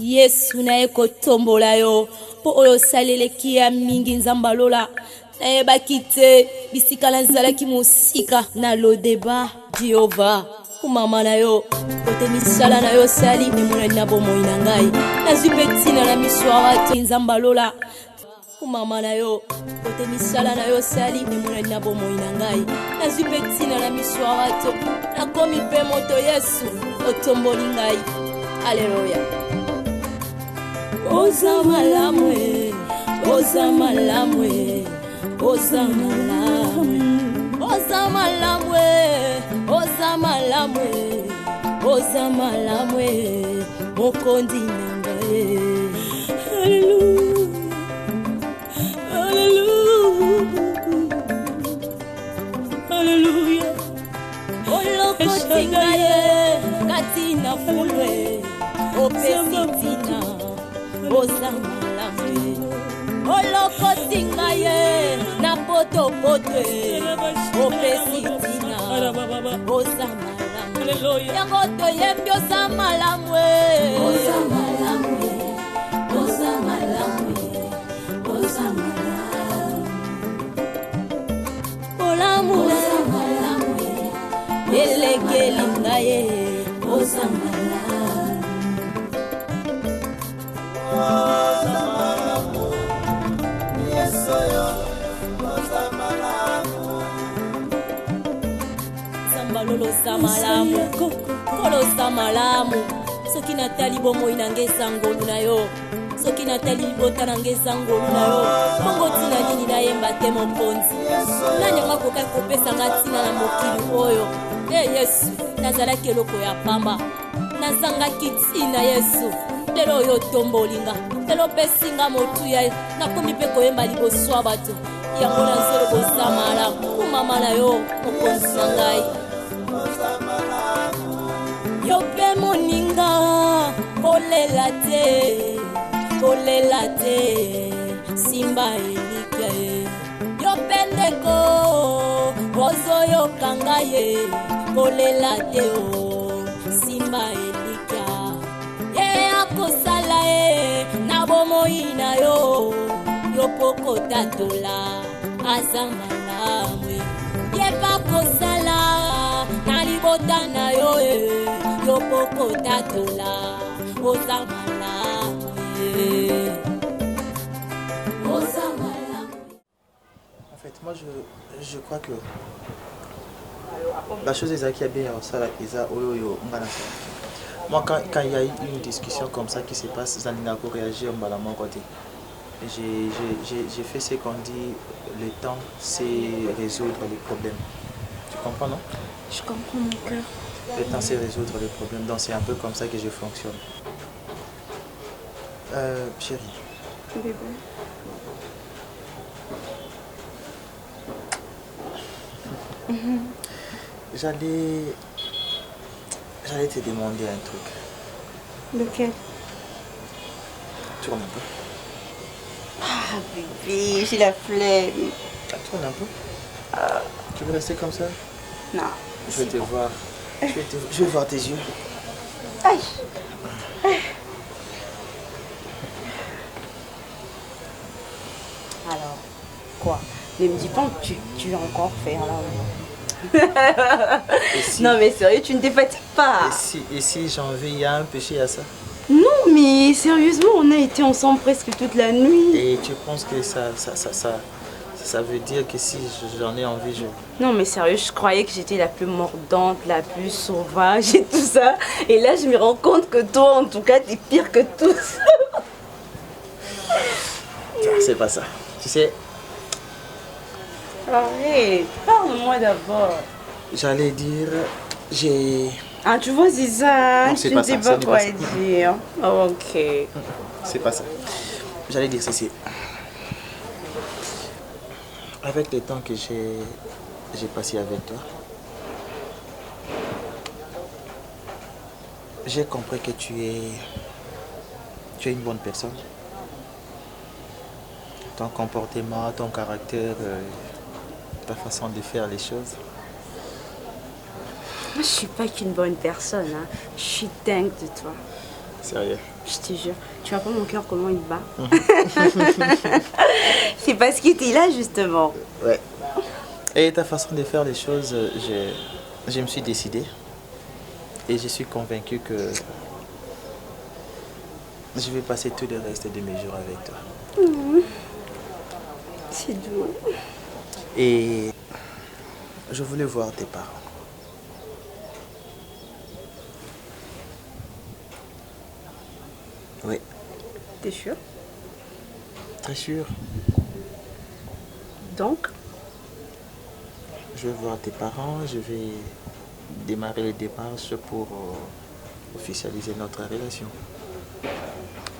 Yesu na ekotombola yo po oyo saleleki ya mingi nzambalola nayebaki te bisika nazalaki mosika na lodeba Jehova kumama na yo kote misala na yo sali emonani na bomoi na ngai nazwi mpe ntina na miso ya bato nzambalola kumama na yo kote misala na yo sali emonani na bomoi na ngai nazwi mpe ntina na miso ya bato nakomi mpe moto Yesu otomboli ngai aleluya. Oza malamwe, oza malamwe, oza malamwe, oza malamwe, oza malamwe, oza malamwe, mokondi nangae. Hallelujah, hallelujah, hallelujah. Olokoti ngaye, katina fulwe, opesitina. Oza malamwe olokoti ngaye na potopotwe opesitina oza malamwe yango toyembi oza malamwe oza malamwe oza malamwe oza malamwe oza malamwe elekeli ngaye oza malamwe. Lolosa malamu kolosa malamu soki natali bomoi nange ezangolu na yo soki natali libota nange ezangolu na yo bongo ntina nini nayemba te mokonzi nani anga kokai kopesanga ntina na mokili oyo Yesu nazalaki eloko ya pamba nazangaki ntina Yesu lelo oyo otombolinga lelo opesinga motuya nakomi mpe koyemba liboso ya bato yango nazolo kosa malamu kumama na yo mokonzi na ngai yope moninga kolela te simba elike yope ndeko ozoyokanga ye kolela te o simba elika ye akosala ye na bomoi na yo yopokotatola aza malamwe ye bakosala na libota na yo yopokotatola oza malamwe oza malamwe. En fait, moi je crois que la chose est qui est bien ça moi quand il y a eu une discussion comme ça qui se passe ça n'a pas réagi au mon côté. J'ai fait ce qu'on dit, le temps c'est résoudre les problèmes. Tu comprends, non? Je comprends, mon cœur. Le temps c'est résoudre les problèmes, donc c'est un peu comme ça que je fonctionne. Chérie. Bébé. J'allais te demander un truc. Lequel? Tu tournes un peu. Ah bébé, j'ai la flemme. Tourne un peu. Tu veux rester comme ça? Non. Je vais te voir. Je vais voir tes yeux. Aïe. Alors, quoi? Ne me dis pas que tu vas encore faire là. Si, non mais sérieux, tu ne te fatigues pas. Et si j'en vais, il y a un péché à ça? Non mais sérieusement, on a été ensemble presque toute la nuit. Et tu penses que ça veut dire que si j'en ai envie, je... Non mais sérieux, je croyais que j'étais la plus mordante, la plus sauvage et tout ça. Et là, je me rends compte que toi, en tout cas, t'es pire que tous. C'est pas ça. Tu sais... Arrête, parle-moi d'abord. J'allais dire, j'ai... Ah, tu vois, c'est ça, non, tu ne sais pas quoi dire. Oh, ok. C'est pas ça. J'allais dire ceci. Avec le temps que j'ai passé avec toi, j'ai compris que tu es une bonne personne. Ton comportement, ton caractère, ta façon de faire les choses. Moi, je suis pas qu'une bonne personne, hein. Je suis dingue de toi. Sérieux. Je te jure, tu vois pas mon cœur comment il bat. C'est parce que t'es là justement. Ouais. Et ta façon de faire les choses, je me suis décidé. Et je suis convaincu que je vais passer tout le reste de mes jours avec toi. C'est doux. Et je voulais voir tes parents. Oui, T'es sûr? très sûr. Donc, Je vais voir tes parents, je vais démarrer les démarches pour officialiser notre relation.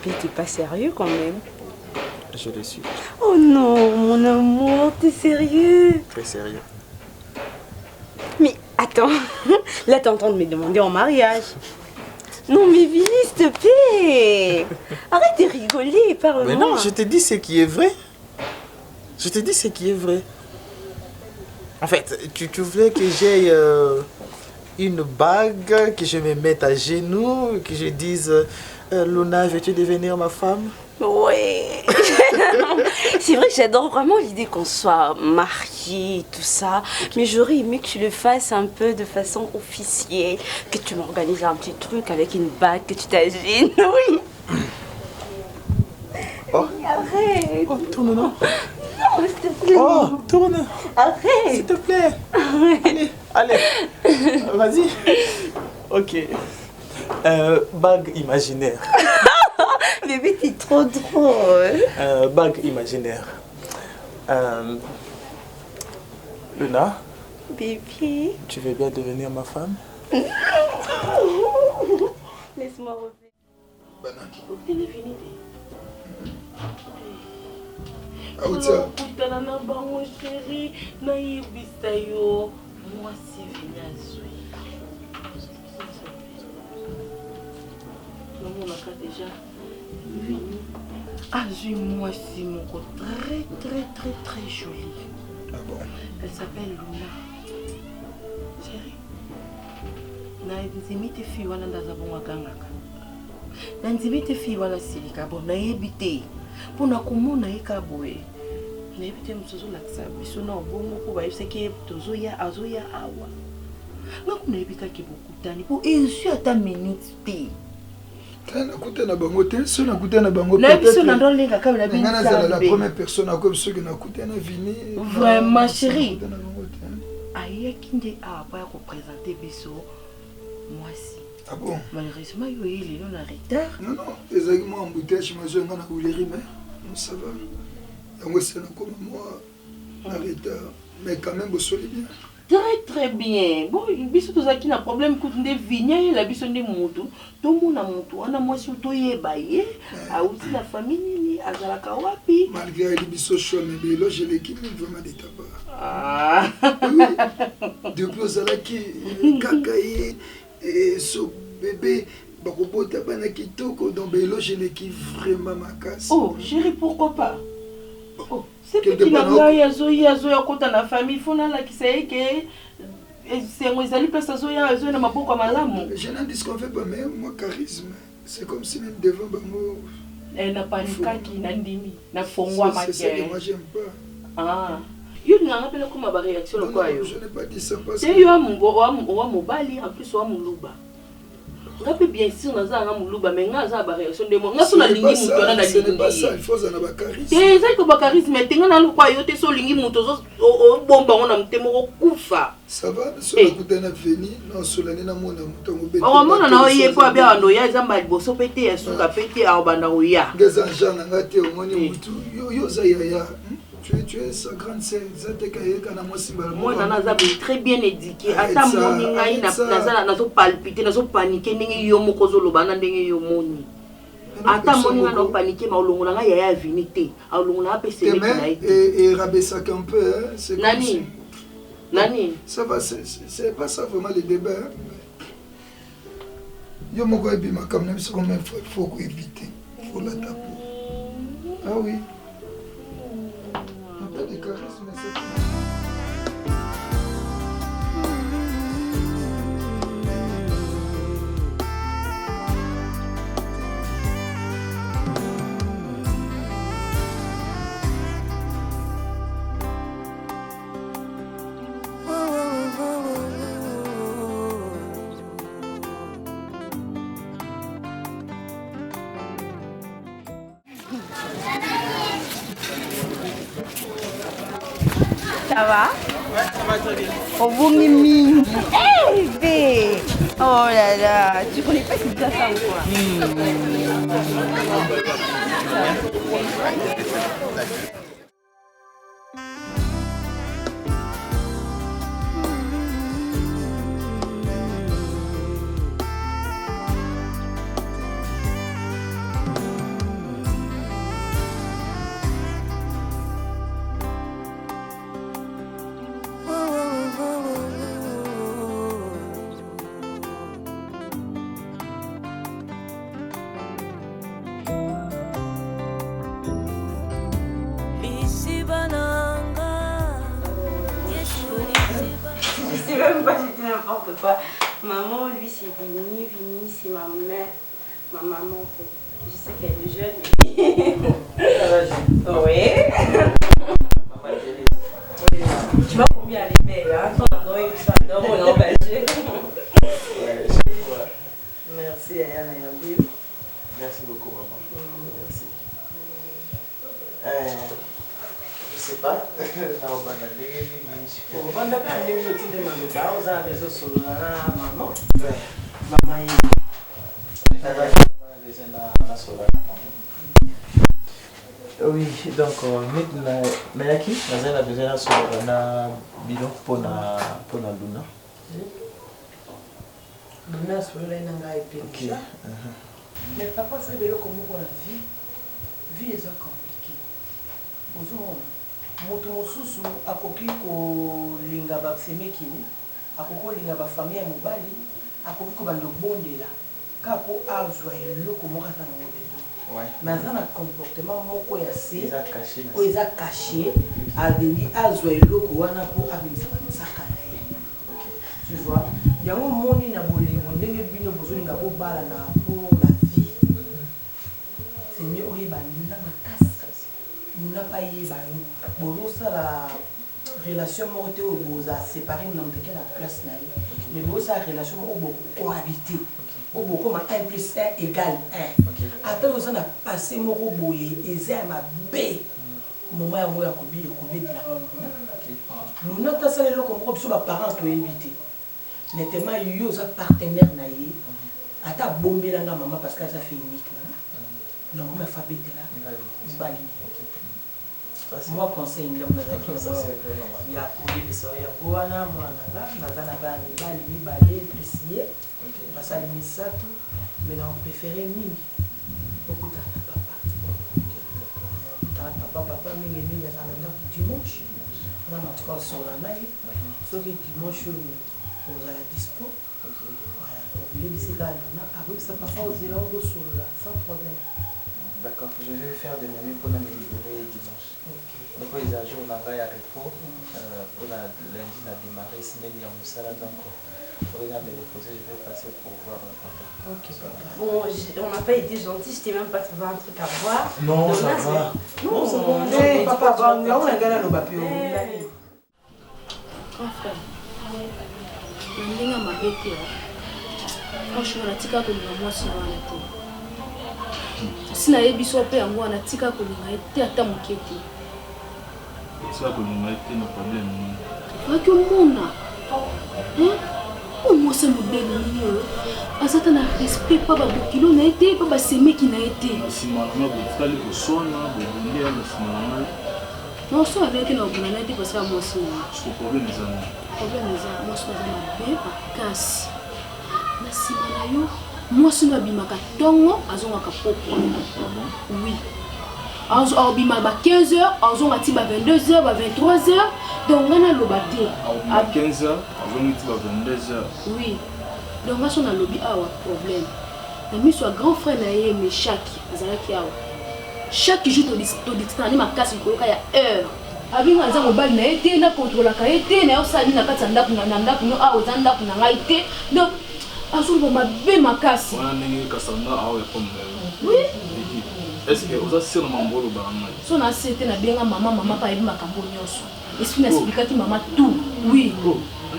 puis t'es pas sérieux quand même. Je le suis. Oh non, mon amour, t'es sérieux? Très sérieux. Mais attends, là t'es en train de me demander en mariage. Non mais Billy, s'il te plaît. Arrête de rigoler, parle-moi. Mais non, je te dis ce qui est vrai. Je te dis ce qui est vrai. En fait, tu voulais que j'aie une bague, que je me mette à genoux, que je dise Luna, veux-tu devenir ma femme? Ouais. C'est vrai que j'adore vraiment l'idée qu'on soit mariés, tout ça. Mais j'aurais aimé que tu le fasses un peu de façon officielle. Que tu m'organises un petit truc avec une bague, que tu t'agenouilles. Oh, Arrête. oh, tourne, non. Non, s'il te plaît. Oh, tourne. Arrête. S'il te plaît. Allez, vas-y. Ok. Bague imaginaire. Bébé, t'es trop drôle. Bague imaginaire. Luna, Bébé. tu veux bien devenir ma femme? Laisse-moi revenir. kutana na bango sheri nayebisa yo mwasi vini azwi namonaka deja vini azwi mwasi moko très jolie. Ah bon? Elle s'appelle Luna. Chérie, nanzimi te fille wana ndaza bongo agangaka nanzimi te fille wana silika bon nayebi te mpona komona ye ka boye nayebi te mosu azolakisa biso na obongo mpo bayebisaki azoya awa ngako nayebi kaki bokutani mpo ezwi ata minute te nakutana bango te so nakutana bango nayebi so na ndo lenga kaka nayebi nga nazala la nzambe première personne akoyebi soki nakutana vini vraiment chérie nakutana bango te ayaki nde awa mpo ya koprésente biso mwasi. Ah bon? Malheureusement, il est en retard. Non, ezalaki mwa embouteillage mazo nga na Uleri mais ça va. Yango c'est comme moi en retard mais quand même bosoli bien. Très bien. Bon, biso tozaki na problème kuti nde vinya ye la biso nde mutu. Tomona mutu wana mwasi toyeba ye auti na famille nini azalaka wapi. Malgré les biso chaud mais belo je l'équipe vraiment de ta part. Ah. Oui. Depuis ozalaki kaka ye et ce bébé bakobota bana kitoko donc belo je l'équipe vraiment ma casse. Oh, chérie, pourquoi pas? Oh, c'est petit na ngai azoya kota na famille fona la kisaye ke sengo ezali pesa azoya na maboko malamu. Je n'en disconfais pas mais moi charisme c'est comme si même devant bango na panikaki na ndimi na fongwa makie. C'est ça que moi j'aime pas. Ah. Yo nga ngapela kuma ba réaction lokwa yo. Je n'ai pas dit ça parce que yo wa mobali en plus wa muluba. Ngapi bien sûr naza nga muluba mais nga za ba réaction de mo nga so na lingi muto na lingi. Ce n'est pas ça, il faut ça na ba charisme. Eh ça ko ba charisme tenga na lokwa yo te so lingi muto zo bomba ngona mtemo ko kufa. Ça va so la kutana veni na so la nena mona muto ngobeta. O mona na oye po bia ndo ya zamba boso pete ya suka pete a banda oya. Ngeza njana ngate omoni mutu yo za ya. Tu es sa grande sœur, moi naza très bien éduqué ata moni ngai nazala nazo palpiter nazo paniquer ndenge yo moko zoloba na ndenge yo moni ata moni nga no paniquer ma olongola nga yaya vinité olongola pe c'est et rabaisser un peu hein, c'est nani ça va c'est pas ça vraiment le débat yo moko ebi makam na biso comme il faut éviter faut la taper ah oui. Le charisme, c'est va? Ouais, ça va très bien. Oh, bon mimi. Hey, bébé. Oh là là. Tu connais pas c'est déjà ça ou quoi? Je sais même pas, j'ai dit n'importe quoi. Maman, lui, c'est Vini. Vini, c'est ma mère. Ma maman, en fait. Je sais qu'elle est jeune. Oui. Tu vois combien elle est belle, hein? Toi, on a engagé. Merci, Ayana Yambi. Merci beaucoup, maman. Merci. Je sais pas. Oui, donc Mayaki, nous avons besoin de bilan pour la Luna. Luna, c'est mais papa, c'est comment on a vie. Vie est compliquée. Moto mosusu akoki kolinga basemekini akoki kolinga bafamille ya mobali akoki kobanda obondela kaka mpo azwa eloko moko aza nango besoin mais aza na comportement moko ya se oyo eza caché abengi azwa eloko wana mpo abimisaka misaka na ye tu vois yango moni na bolingo ndenge bino bozolinga bobala na mpo la vie c'est mieux oyeba na makasi n'a pas eu bon ça la relation morte au beaux a séparé nous n'avons qu'à la place là mais bon ça relation au beau cohabiter au beau comme 1 plus 1 égale 1 attends ça n'a passé mon robot et ça m'a bé moment où il a combien de la Luna ta ça le comme sur ma parent to éviter nettement yo ça partenaire na yé ata bomber la maman parce que ça fait unique non ma famille là bali moi conseil il y a des soirées à Boana, moi mais on préférait Ming. Beaucoup de papa. Papa, Ming et Ming, dimanche. On a notre corps sur la naïe. Sauf que dimanche, on a la dispo. Voilà, on voulait laisser là, avec sa papa aux élèves sur là, sans problème. D'accord, je vais faire de mon mieux pour me libérer dimanche. Donc les jours on a un repos pour la lundi on a démarré semaine il y a un salade donc pour les reposer je vais passer pour voir papa. Ok papa. Bon on n'a pas été gentil, je t'ai même pas trouvé un truc à voir. Non ça va. Non c'est bon. Non papa on a gagné le papier. Grand frère. Ndinga mabete. Franchement natika ko na moi sur la tête. Si na yebi so pe yango natika ko linga ete ata mokete. Ça que nous avons un problème. Avec le monde. Oh, moi, c'est mon bébé. Ça a un respect, pas de kilo n'a été, pas de semé qui n'a été. Si ma mère vous allez au son, vous voulez non, ça avec que nous avons été parce que moi, c'est le problème. Le problème, c'est moi, c'est bébé à casse. Merci, Manayo. Moi, c'est un bimaka tongo, azonga kapoko. Oui. Alors, bima 15h, alors on a 22h, 23h, donc on a lobate. À 15h, on a 22h. Oui. Donc on a lobby à problème. Mais soit grand frère naïe mais chaque jour to distance ma casse ko ya heure. Abi ngaza ko bal na été na contrôle ka été na osali na katanda kuna nanda kuno a ozanda kuna ngaite. Donc azul ba be ma casse. On a ningi kasanda a o comme. Oui. Est-ce que vous avez sur mon bolo barama? Son a c'était na bien maman pas ebi makambo nyoso. Est-ce que na expliquer maman tout? Oui.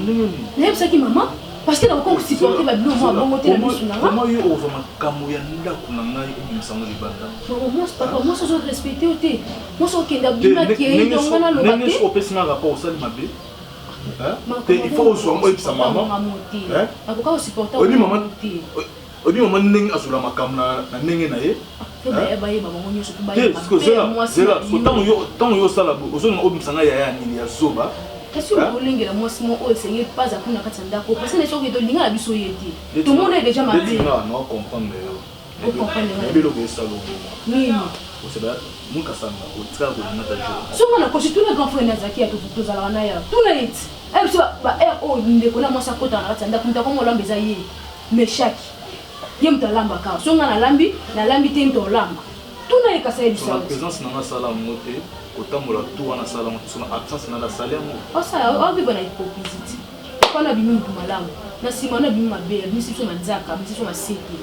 Ndenge ni? Na expliquer maman parce que dans le supporter ma bio moi bon côté la mission là comment yo ozoma kamu ya ndako na ngai obisango libanda moi c'est pas moi ça respecter oté moi ça kenda bima qui donc na lo baté nenge opesina rapport osali mabe il faut ozwa moi bisa mama akoka supporter obi mama ndenge azula makamu na ndenge na ye tant yo sala ozonga obimsanga yaya nini ya zoba kasi olengela mwasi mo oyo senge pas akuna kati ndako parce que les gens qui linga la biso yeti tout le monde est déjà marié non comprendre yo bilo ko sala nini c'est ba muka sana otika ko na ta jo so on a constitué le grand frère Nazaki à tout za la ya tout na it elle se ba o ndeko na mwasi akota na kati ndako mtako mo lambeza ye mais chaque yem ta lamba ka so nga na lambi te mto lamba tuna ekasa ye bisa présence na sala moté otambola tout wana sala moto na absence na la salaire mo osala obiba na hypocrisie kana bimi mtu malamu na sima na bimi mabe bisi so manzaka bisi so maseki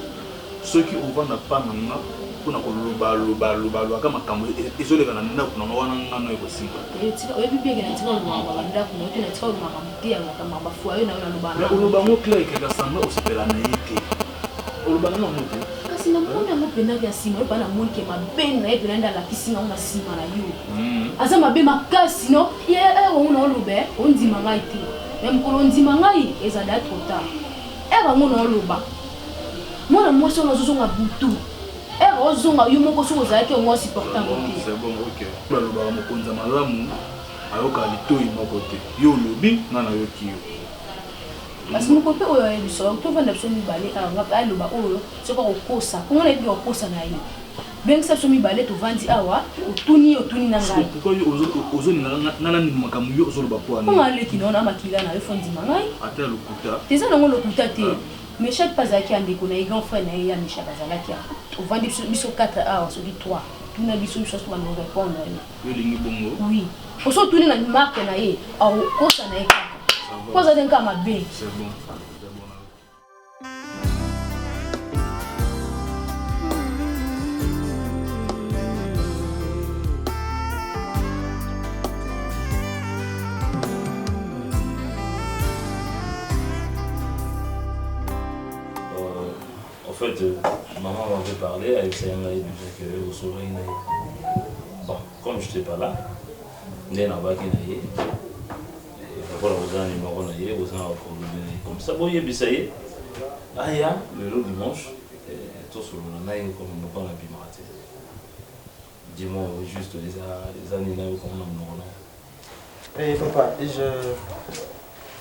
ceux qui ovanda pas nanga kuna ko loba kama kambo ezoleka na ndako na wana ngano ekosimba tika oyebi bien na tika lo mama ndako no te na tika lo mama mutia na kama bafuayo na loba na loba mo clair que ka samba osepela na yete oloba na moto kasi na mona mo pena ya sima ba na moni ke mabe na epena nda la kisinga una sima na yo aza mabe makasi no ye ona olobe ondima ngai te même ko ondima ngai eza da trop tard ba ngona oloba mona mo so nazozonga butu ozonga yo moko so ozaki ngo supportant côté c'est bon OK ba loba mo konza malamu ayoka litoi moko te yo lobi na yo kiyo parce que mon côté oyo ya biso to vanda biso mibale anga aloba oyo soko okosa comment on dit okosa na ye bien que ça so mibale to vandi awa otuni na ngai pourquoi ozoni na ni makamu yo ozoloba po ana comment aller kinona makila na yo fondi mangai ata lokuta teza nango lokuta te mais chaque pas à qui a déconné grand frère na ya Micha Bazalaki au vandi biso 4 awa so 3 tuna biso chose pour nous répondre yo lingi bongo oui oso tuni na marque na ye au kosa na ye Cosa d'un cas bien. C'est bon. En fait, maman m'avait parlé avec sa mère que au soleil. Bon, comme je n'étais pas là, il y a voilà, vous avez un numéro, vous avez un problème comme ça. Bon, il y a Bissaye. Ah, il y a le dimanche, tout sur le naïf comme nous parlons à Bimaraté. Dis-moi juste les années là où on a Eh papa,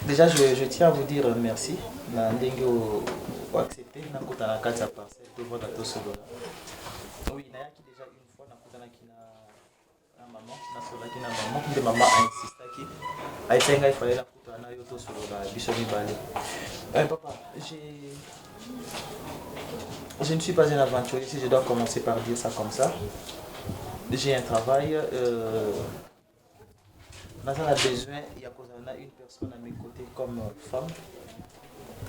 déjà je tiens à vous dire merci. Na ndenge o accepter na kutana kati ya parcelle de votre atosolo. Oui, na yaki déjà une fois na kutana kina maman, na sola kina maman, de maman a insisté qui aisenga il fallait la kutana yo tosolo la biso mibale. Papa, je ne suis pas un aventurier si je dois commencer par dire ça comme ça. J'ai un travail on a besoin, il y a une personne à mes côtés comme femme.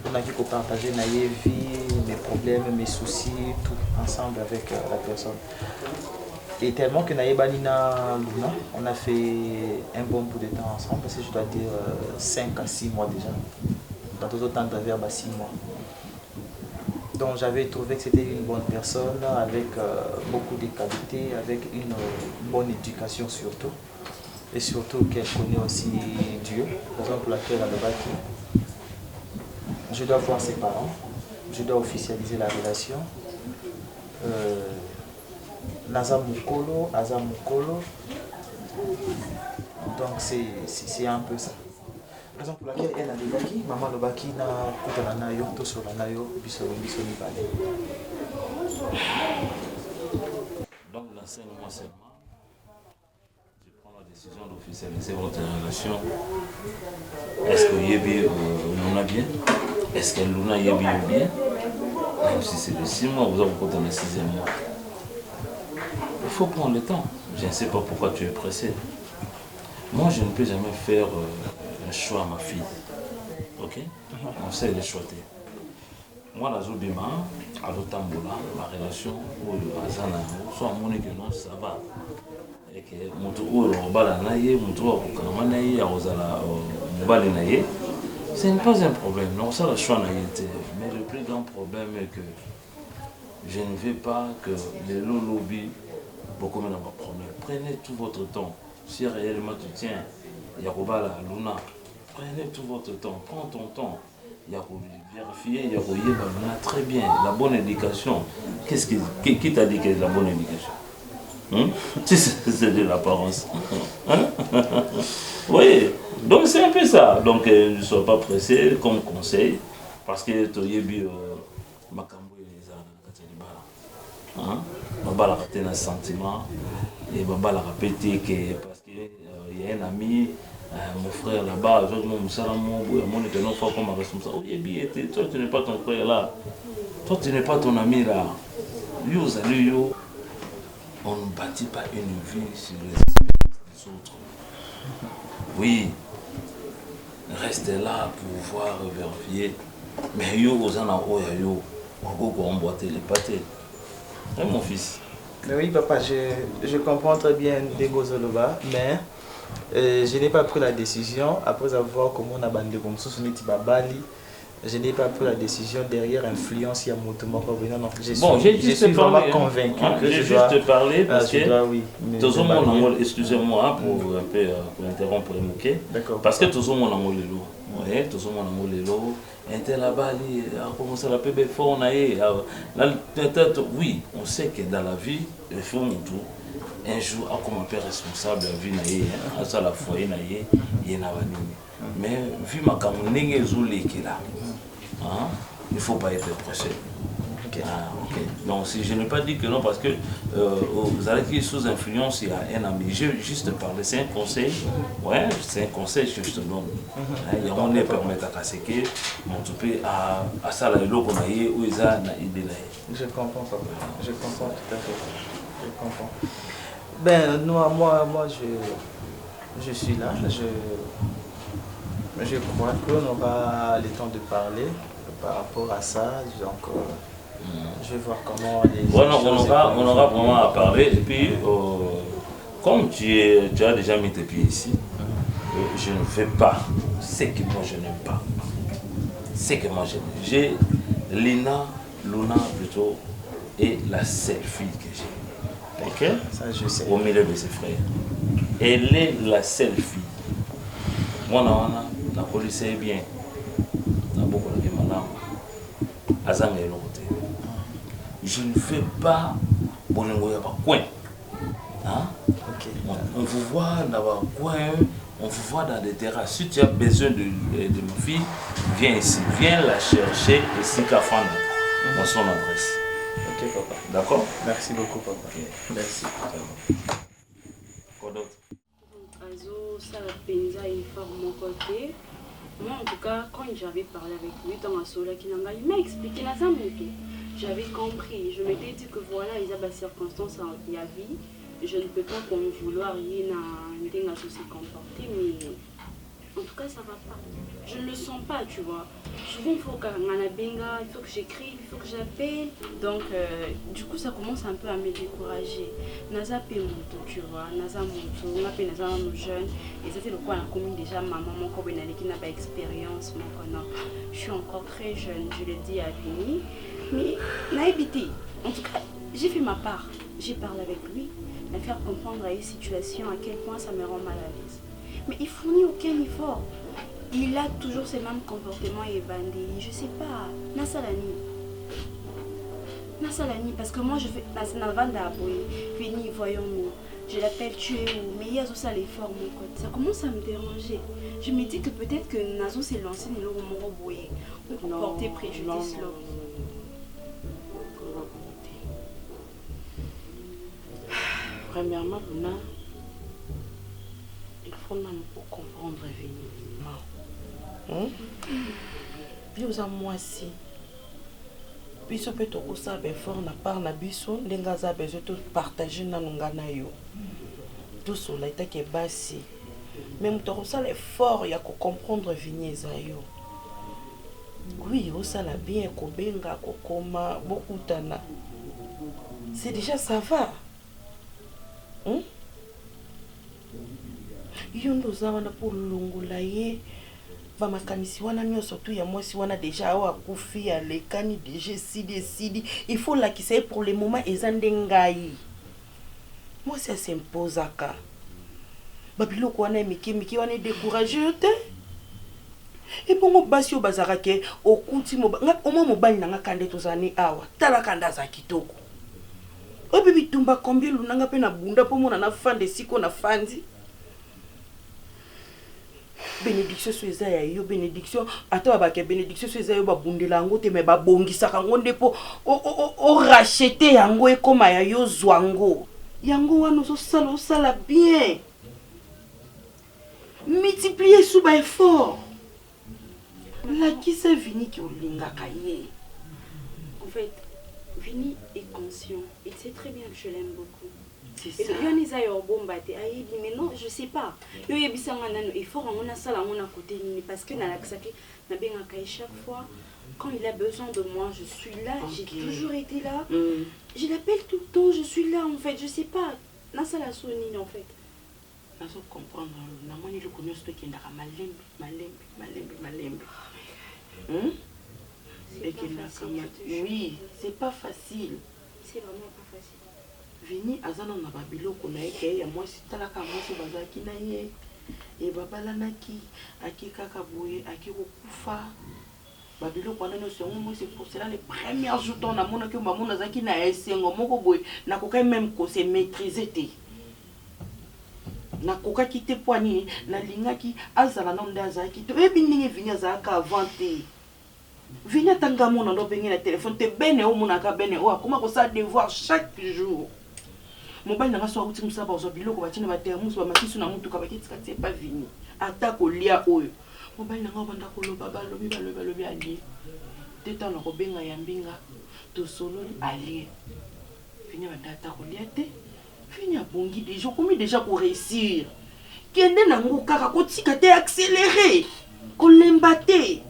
On a qui peut partager ma vie, mes problèmes, mes soucis, tout ensemble avec la personne. Et tellement que Naïbanina Luna, on a fait un bon bout de temps ensemble, parce que je dois dire 5 à 6 mois déjà. Dans tout autant de verbes à 6 mois. Donc j'avais trouvé que c'était une bonne personne, avec beaucoup de qualités, avec une bonne éducation surtout. Et surtout qu'elle connaît aussi Dieu, raison pour laquelle elle va qui. Je dois voir ses parents, je dois officialiser la relation. Naza Mukolo, Aza Mukolo. Donc c'est un peu ça. Raison pour laquelle elle a des baki, maman le baki na kutana yo to sur la yo biso balé. Donc l'enseignement seulement. Décision d'officialiser votre relation. Est-ce que Yébi Luna bien? Est-ce que Luna Yébi bien? Même si c'est de 6 mois, vous avez beaucoup dans le 6e mois. Il faut prendre le temps. Je ne sais pas pourquoi tu es pressé. Moi, je ne peux jamais faire un choix à ma fille. Ok? On sait les choix. Moi, la Zobima, à l'Otambola, ma relation, ou le Azana, soit mon église, ça va. Et que mutu oyo obala na ye mutu wa kokama na ye akozala mobali na ye Ce n'est pas un problème, non, ça le choix n'a été. Mais le plus grand problème est que je ne veux pas que les lobby, beaucoup de problème. Prenez tout votre temps. Si réellement tu tiens, Yakoba la Luna, prenez tout votre temps, prends ton temps. Yakoba, vérifier, Yakoba, très bien, la bonne éducation. Qui t'a dit que c'est la bonne éducation? C'est de l'apparence. Oui, donc c'est un peu ça. Donc ne sois pas pressé comme conseil, parce que tu as vu Makambo et les gens, Baba a un sentiment, et Baba a répété que parce qu'il y a un ami, mon frère là-bas, mon salamon, mon étonnant fois comme responsable. Toi tu n'es pas ton frère là, toi tu n'es pas ton ami là. On ne bâtit pas une vie sur les expériences des autres. Oui, restez là pour pouvoir vérifier. Mais yo, vous en avez yo, on emboîter les pâtés. Hein, mon fils? Mais oui, papa, je comprends très bien Dengo Zoloba, mais je n'ai pas pris la décision après avoir comment on a bandé comme ça, je n'ai pas pris la décision derrière influence il y a mon je suis vraiment convaincu que je dois te parler parce que tout le monde, excusez-moi pour un peu interrompre Mouké, parce que tout le monde a mon lélo, tout le monde a mon lélo, là-bas, a commencé à la PB fort, oui, on sait que dans la vie, il faut un jour, comme un père responsable, la vie à la foyer, il y a mais vu ma camonnière qui est là, il ne faut pas être pressé. Donc si je n'ai pas dit que non, parce que vous allez dire sous influence, il y a un ami. J'ai juste parlé, c'est un conseil. Ouais, c'est un conseil que je te donne. Il y a un permettre à Kaseke, mon toupé à ça là, l'eau qu'on a eu, où ils ont idée là. Je comprends, papa. Je comprends tout à fait. Je comprends. Ben, moi je suis là. Je crois qu'on aura le temps de parler par rapport à ça. Donc, je vais voir comment les on aura vraiment à parler. Et puis, comme tu as déjà mis tes pieds ici, je ne fais pas ce que moi je n'aime pas. Ce que moi j'aime. J'ai Luna plutôt, et la seule fille que j'ai. Ok? Ça, je sais. Au milieu de ses frères. Elle est la seule fille. Moi, la police est bien. Je ne fais pas bonengo ya coin. On vous voit dans un coin, on vous voit dans des terrasses. Si tu as besoin de ma fille, viens ici. Viens la chercher ici qu'à Fana. Dans son adresse. Ok, papa. D'accord? Merci beaucoup, papa. Okay. Merci. Quoi d'autre? Ça la penza une forme mon côté. Moi en tout cas, quand j'avais parlé avec lui dans la sola qui il m'a expliqué la moto. J'avais compris. Je m'étais dit que voilà, il y a des circonstances en la vie. Je ne peux pas qu'on vouloir rien à se comporter, mais en tout cas ça va pas. Je ne le sens pas, tu vois. Souvent il faut que j'écrive, il faut que j'appelle. Donc du coup ça commence un peu à me décourager. Naza pe moto, tu vois, naza moto, on appelle naza jeune. Et ça c'est le point la commune déjà maman mon copain qui n'a pas expérience, non. Je suis encore très jeune, je le dis à Vini. Mais n'a évité. En tout cas, j'ai fait ma part. J'ai parlé avec lui, me faire comprendre à une situation à quel point ça me rend mal à l'aise. Mais il fournit aucun effort. Il a toujours ces mêmes comportements et bandés. Je sais pas. Nasalani, parce que moi je fais. Vini, voyons-nous. Je l'appelle tu es où? Mais il y a aussi l'effort, mon côté. Ça commence à me déranger. Je me dis que peut-être que Nazo s'est lancé dans le moment pour porter préjudice là. Premièrement, Luna, il faut même comprendre Vini. Puis aux moi si. Puis ce peut être aussi fort na part na biso, lengaza besoin de partager na ngana yo. Tout cela est que basi. Même tu as l'effort ya ko comprendre Vini zayo. Oui, ça la bien ko benga ko koma bokutana. C'est déjà ça va. Yondo za wana pour longola ye bamakanisi wana nyonso tu ya mwasi wana déjà awa akufi alekani déjà sidi il faut lakisa ye pour le moment eza nde ngai mwasi asimpozaka babiloko wana miki wana découragé yo te ebongo basi oyo bazalaka ke okuti omwa mobali nanga kande tozalani awa tala kanda aza kitoko oyo mpe bitumba combien lunanga mpe na bunda mpo mona na fande esiko na fandi bénédiction so eza ya yo bénédiction ata babake bénédiction so eza yo babundela yango te me babongisaka yango nde mpo orachete yango ekoma ya yo zwango yango wana osala bien multiplier sous ba effort lakisa Vini ki olingaka ye. En fait, Vini est conscient. Il sait très bien que je l'aime beaucoup. C'est ça. Mais non, je sais pas. Parce que chaque fois, quand il a besoin de moi, je suis là. J'ai toujours été là. Je l'appelle tout le temps. Je suis là, en fait. Je sais pas. Là, ça la sonne, en fait. Je comprends. Oui, c'est pas facile. C'est vraiment pas facile. Vini azana na babiloko na eke ya mwasi talaka mwasi bazaki na ye e babalanaki akikaka boye akikokufa babiloko wana no songo mwasi pour cela les premiers jours on a mona que maman azaki na esengo moko boye na kokai même ko se maîtriser te na koka kite poani na lingaki azala na nda azaki to e bindingi Vini azaka avant te Vini atanga mona ndo bengi na téléphone te bene o mona ka bene o akoma ko sa devoir chaque jour. Mobile na so uti musaba ozo biloko batina ba termus ba makisu na mutu ka bakitika te pas Vini atako lia oyo mobile na ngaba ndako loba balobi ali teta na ko benga ya mbinga to solo ali Vini ba atako lia te Vini abongi déjà comme déjà pour réussir kende na ngukaka ko tika te accélérer ko lembate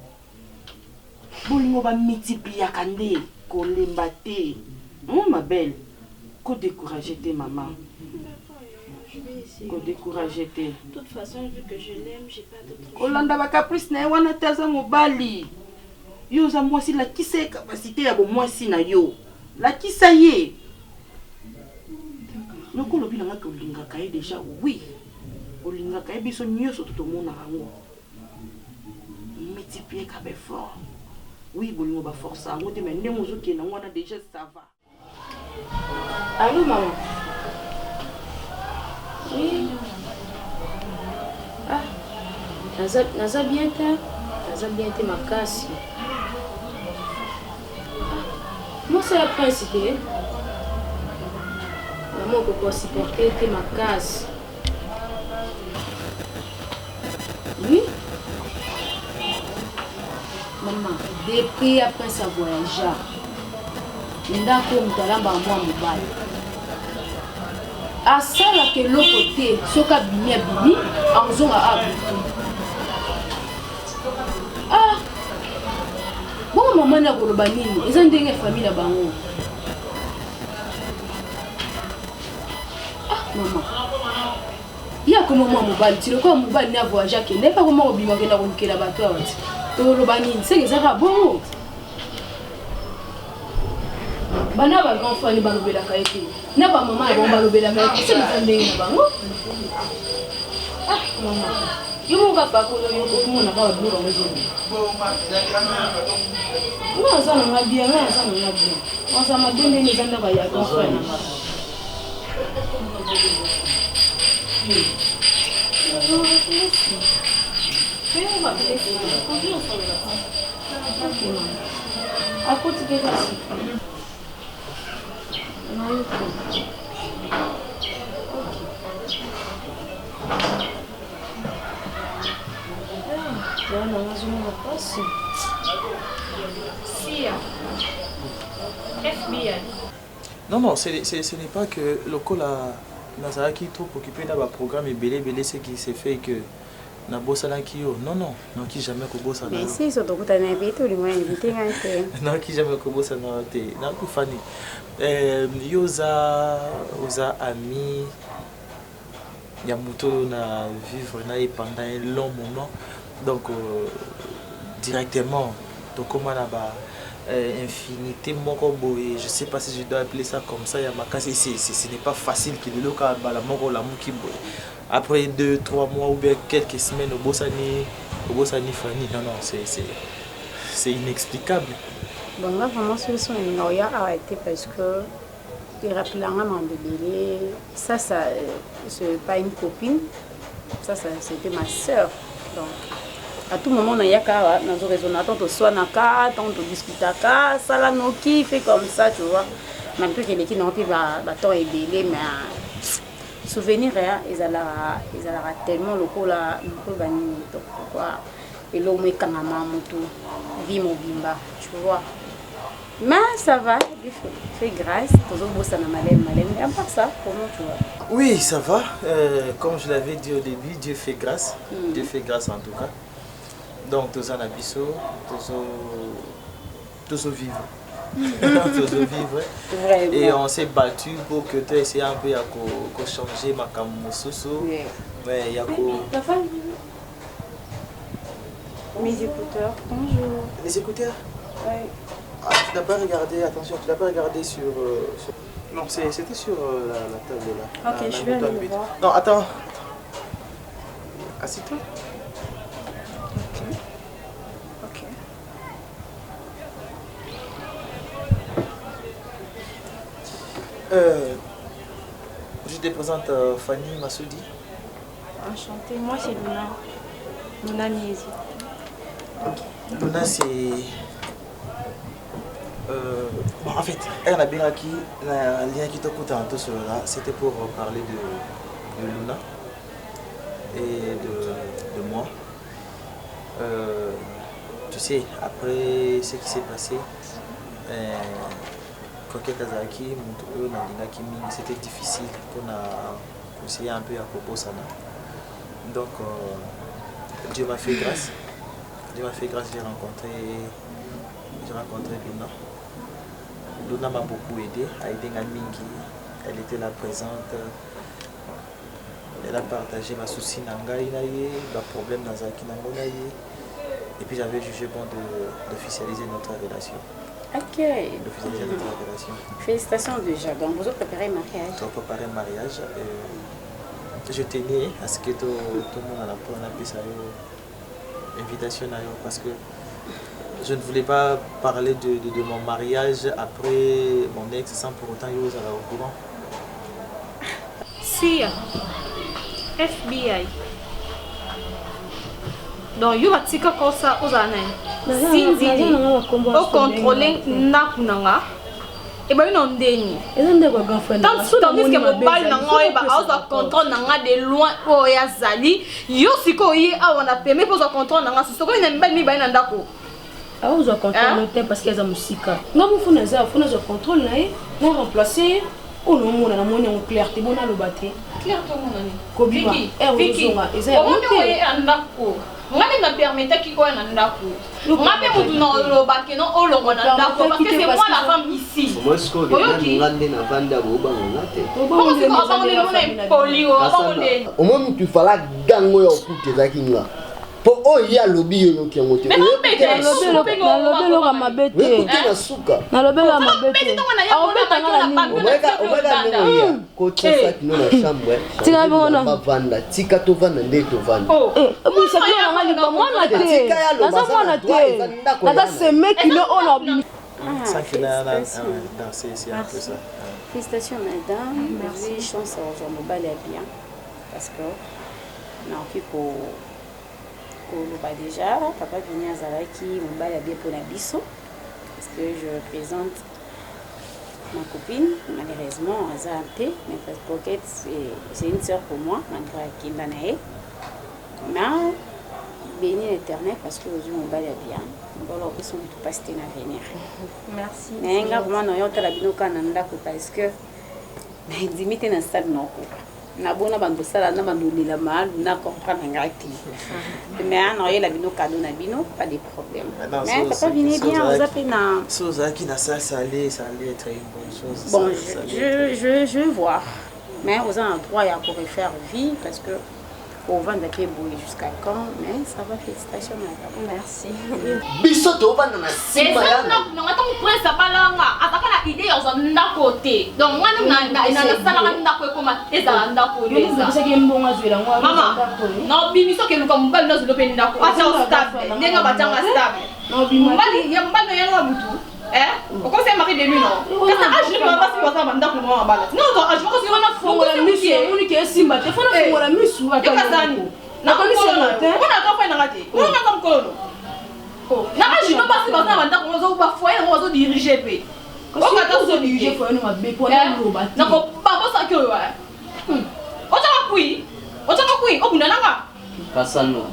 bolingo ba multiplier kande ko lembate ma belle. Qu'on décourager tes mamans. Je vais essayer. Qu'on décourager tes. De toute façon, vu que je l'aime, j'ai pas d'autre choix. Olanda ba caprice na wana taza mobali. Yo za mwasi la kisa capacité ya bo mwasi na yo. La kisa ye. Loko lobi na ngaka olinga kai déjà oui. Olinga kai biso nyoso to mona rango. Multiplier ka be fort. Oui, bolingo ba force ngo te mais ndemo zo ke na wana déjà ça va. Allô, maman? Oui. Ah, naza bien te ma casse. Moi, c'est la principe. Maman, peut supporter te ma casse. Oui? Maman, depuis après sa voyage, ndako mutalamba mwa mobali asala ke loko te soka bimi abimi anzonga abutu bongo mama na koloba nini eza ndenge famille na bango mama ya koma mwa mobali tiloko mobali na voyage akende pa koma kobima kenda kolukela bato awa ti toloba nini seke ezaka bongo bana ba grand frère ni balobela ka ete na ba maman ba balobela ka ete c'est ndenge na bango maman yo ka pa ko yo ko mona ba ba ba mozo no ça na bien on ça m'a donné les gens ba ya grand frère à côté de ça. Non, ce n'est pas que le col a Nazaraki trop occupé dans le programme et belé ce qui s'est fait que na bossa na kio non qui jamais ko bossa na mais si so dokuta na bitu limwe ngitinga te non qui jamais ko bossa na te na ku fani oza ami ya moto na vivre na pendant un long moment Donc, directement, comment là-bas, infinité, je ne sais pas si je dois appeler ça comme ça, ce n'est pas facile qu'il y ait après 2-3 mois ou bien quelques semaines au Bossani Fanny. Non, c'est inexplicable. Bon, là, vraiment, solution est arrêté parce que il rappelle un moment de bébé. Ça, c'est pas une copine. Ça, c'était ma soeur. Donc, à tout moment, il y a qu'à dans un raisonnement, tant on soit naka, tant on discute à ça là, non qui fait comme ça, tu vois. Même que les qui n'ont pas tant et bébé, mais souvenir, ils allaient tellement le coup là, donc pourquoi et l'homme est quand même tout, vie mon bimba, tu vois. Mais ça va, Dieu fait grâce, toujours beau ça n'a malem, mais à part ça, comment tu vois? Oui, ça va. Comme je l'avais dit au début, Dieu fait grâce. Dieu fait grâce en tout cas. Donc, tous en abisso, tous au vivre. Et on s'est battu pour que tu essayes un peu de changer ma camoussoso. Mais il y a mes écouteurs, bonjour. Les écouteurs? Oui. Ah, tu n'as pas regardé, attention, tu n'as pas regardé sur... Non, c'était sur la table là. Ok, je vais aller voir. Non, attends. Assis-toi. Ok. Je te présente Fanny Massoudi. Enchantée, moi c'est Luna. Luna Miesi. Ok. Luna c'est... Bon, en fait, elle a bien acquis le lien qui te coûte en tout cela. C'était pour parler de Luna et de moi. Tu sais, après ce qui s'est passé, c'était difficile pour conseiller un peu à propos de ça. Donc, Dieu m'a fait grâce. Dieu m'a fait grâce, j'ai rencontré Luna. Luna m'a beaucoup aidé, a aidé Ngamingi. Elle était là présente. Elle a partagé ma souci Nangaï, ma problème dans Zaki Nangonaï. Et puis j'avais jugé bon d'officialiser notre relation. Ok. D'officialiser notre relation. Félicitations déjà. Donc vous avez préparé le mariage. Tu as préparé le mariage. Je tenais à ce que tout le monde a appelé ça invitation parce que je ne voulais pas parler de mon mariage après mon ex sans pour autant y aller au courant. Si, FBI. Donc, il y a des choses ça aux années. Si, au contrôler nakunanga. Et ben non déni. Tant que que mobile nanga et ba auto contrôle nanga de loin o ya zali. Yo siko yi a on a permis pour au contrôle nanga so ko ina mbani ba ina ndako. Ah vous au contrôle te parce qu'il y a musique. Non vous funa za funa au contrôle na e mo remplacer o no mona na mona on clarté bona lo baté. Clarté mona ni. Kobiba. Viki. Comment tu es en ndako? Ngani na permettre qui quoi na ndako. Ngabe mutu na lo bake no o lo na ndako parce que c'est moi la femme ici. Moi ce que ngande na vanda bo ba ngate. Comment c'est qu'on va on est poli o ba on est. Au moment tu fala gango ya okute zaki nga. Po o ya lobi yo no kiango te. Na lobelo ka mabete. Na suka. Na lobelo ka mabete. Obeta ngala nini. Omega no ya. Ko tsa kino na chambre. Tika bona. Ba vanda, tika to vanda nde to vanda. Ebu sa kino ngali ka mwana te. Na sa mwana te. Na ta seme kilo on obi. C'est un peu ça. Félicitations madame. Merci. Chance à aujourd'hui balai bien parce que on a occupé pour déjà, papa vient à Zalaki, mon bal a bien pour la bisso, parce que je présente ma copine, malheureusement, à Zalante, mais parce que c'est une soeur pour moi, malgré Kindanae. Mais, béni l'éternel, parce que aujourd'hui, mon bal est bien. Bon, alors, ils sont tout pas à venir. Merci. Mais, vraiment, nous avons la bino kananda, parce que, limite, dans le stade, non. Na bona bando sala na bando lila mal na comprendre ngati mais on a la bino cadeau na bino pas de problème mais papa venez bien vous appelez na Soza qui na ça allait être une bonne chose. Bon je vais voir mais aux endroits il y a pour faire vie parce que Pour vendre qui est jusqu'à quand, mais ça va, félicitations madame. Merci. Biso to vanda na sima ya. Non, attends, prince balanga. Ataka la idée aux ndako te. Donc moi na sala ndako ko ma eza ndako leza. C'est que mbonga zwela ngwa. Mama. Non, bimiso ke luka mbali na zulo pe ndako. Acha stable. Nenga batanga stable. Non, mbali ya mbali ya ngwa butu. On conseille mari de lui non. Quand ça je ne vais pas si ça manda pour moi bala. Non, non, je pense que on a fongo la misu, on qui est simba. Te fona fongo la misu akazani. Na ko ni sema te. On a ka fa na ngati. On a ka mkolo. Oh, na je ne pas si ça manda pour zo ba foyer on zo diriger pe. On ka ta zo diriger foyer no mabe pour na loba. Na ko ba bo sa kyo wa. O ta kui. O ta kui, o bunda nanga. Kasano.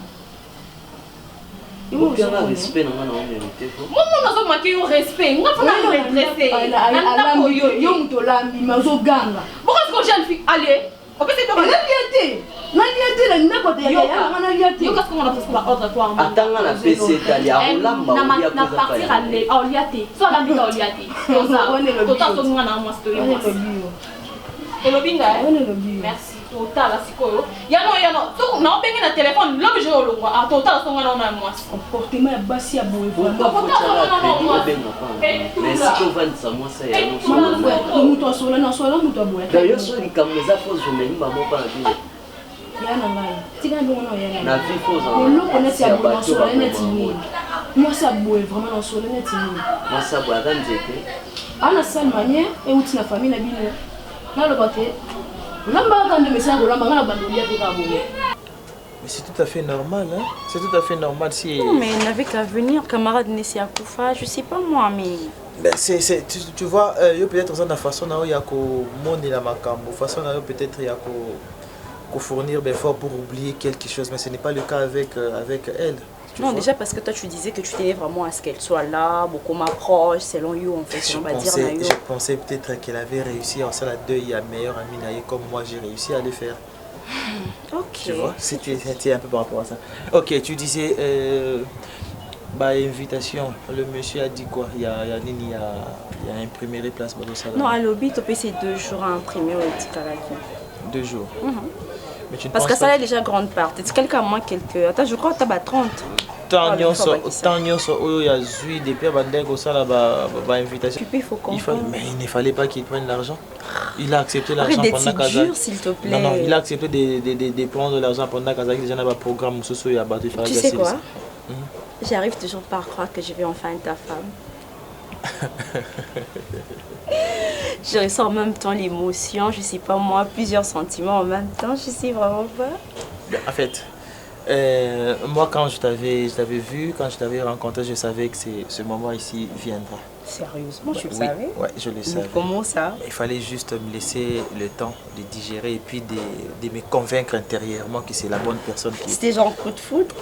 Il faut un respect dans la vérité. Moi, je suis marqué au respect. Moi, je suis redressé. Pourquoi est-ce que jeune fille allez? On peut se demander. Attends, la PC est à Olamba. Na partir à Oliate. Soit la vie à Oliate. Merci. Total la sikoyo. Yano. So na opengi na téléphone, l'homme je olongwa. A total so ngana na moi. Comportement ya basi ya boye. Mais si tu vas ça moi ça ya. Muto sola na sola muto boye. D'ailleurs so li kameza fo je me mba mo pa na vie. Yana ngai. Tika ndongo na yana. Na vie fo za. Le look on est ya boye sola net ni. Moi ça boye vraiment na sola net ni. Moi ça boye dans jeke. Ana seule manière et outi na famille na bino. Na le baté. Mais c'est tout à fait normal, hein? C'est tout à fait normal si... Non, mais il n'avait qu'à venir, camarade Nessia Koufa, je sais pas moi, mais... Ben tu vois, peut-être dans la façon il y a que monde la macambo, façon peut-être il y a que fournir d'efforts pour oublier quelque chose, mais ce n'est pas le cas avec elle. Non, déjà parce que toi tu disais que tu tenais vraiment à ce qu'elle soit là, beaucoup m'approche, selon you en fait, je pensais peut-être qu'elle avait réussi en salle à deux, il y a meilleur ami naïe comme moi j'ai réussi à le faire. Ok. Tu vois, c'était un peu par rapport à ça. Ok, tu disais invitation. Le monsieur a dit quoi? Il y a imprimé les places dans le salon. Non, à l'obit, tu peux ces 2 jours à imprimer au Tikaraki. 2 jours. Mais tu ne parce que ça est déjà grande part. Est-ce quelqu'un moins quelques... Attends, je crois que tu as 30. Tant il y a Zui depuis au salon invitation. Il faut comprendre. Mais il ne fallait pas qu'il prenne l'argent. Il a accepté l'argent pendant Kazakh. S'il te plaît. Non, il a accepté de prendre l'argent pendant Kazakh. Il y a un programme où il a battu. Tu sais quoi? J'arrive toujours pas à croire que je vais enfin être ta femme. Je ressens en même temps l'émotion, je sais pas moi, plusieurs sentiments en même temps, je sais vraiment pas. En fait, moi quand je t'avais vu, quand je t'avais rencontré, je savais que ce moment ici viendra. Sérieusement, tu le savais? Oui, je le savais. Mais comment ça? Il fallait juste me laisser le temps de digérer et puis de me convaincre intérieurement que c'est la bonne personne qui... C'était genre coup de foudre?